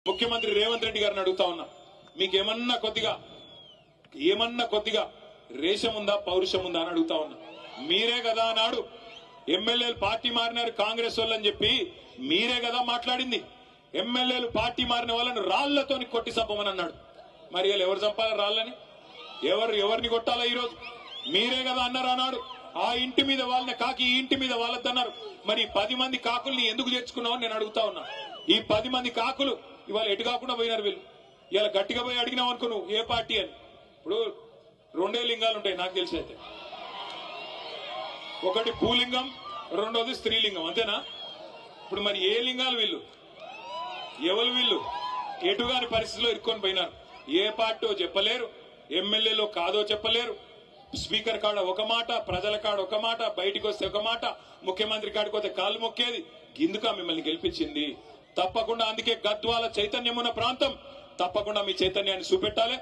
ముఖ్యమంత్రి రేవంత్ రెడ్డి గారిని అడుగుతా ఉన్నా, మీకేమన్నా కొద్దిగా రేషం ఉందా, పౌరుషం ఉందా అని అడుగుతా ఉన్నా. మీరే కదా నాడు ఎమ్మెల్యేలు పార్టీ మారినారు కాంగ్రెస్ వాళ్ళని చెప్పి మీరే కదా మాట్లాడింది. ఎమ్మెల్యేలు పార్టీ మారిన వాళ్ళని రాళ్లతోని కొట్టి చంపమని అన్నాడు. మరి వీళ్ళు ఎవరు చంపాలి రాళ్ళని? ఎవరిని కొట్టాలా? ఈరోజు మీరే కదా అన్నారు అన్నాడు. ఆ ఇంటి మీద వాళ్ళని కాకి ఈ ఇంటి మీద వాళ్ళద్దన్నారు. మరి 10 మంది కాకుల్ని ఎందుకు తెచ్చుకున్నావు నేను అడుగుతా ఉన్నా. ఈ 10 మంది కాకులు ఇవాళ ఎటు కాకుండా పోయినారు. వీళ్ళు ఇలా గట్టిగా పోయి అడిగినావు అనుకో నువ్వు ఏ పార్టీ అని. ఇప్పుడు 2 లింగాలు ఉంటాయి నాకు తెలిసి అయితే, ఒకటి భూలింగం, రెండోది స్త్రీలింగం, అంతేనా? ఇప్పుడు మరి ఏ లింగాలు వీళ్ళు? ఎవరు వీళ్ళు? ఎటుగాని పరిస్థితిలో ఇరుక్కొని పోయినారు. ఏ పార్టీ చెప్పలేరు, ఎమ్మెల్యేలో కాదో చెప్పలేరు. స్పీకర్ కాడ ఒక మాట, ప్రజల కాడ ఒక మాట, బయటికి వస్తే ఒక మాట, ముఖ్యమంత్రి కాడికి వస్తే కాలు మొక్కేది. గిందుక మిమ్మల్ని గెలిపించింది. తప్పకుండా అందుకే గద్వాల చైతన్యం ఉన్న ప్రాంతం, తప్పకుండా మీ చైతన్యాన్ని చూపెట్టాలి.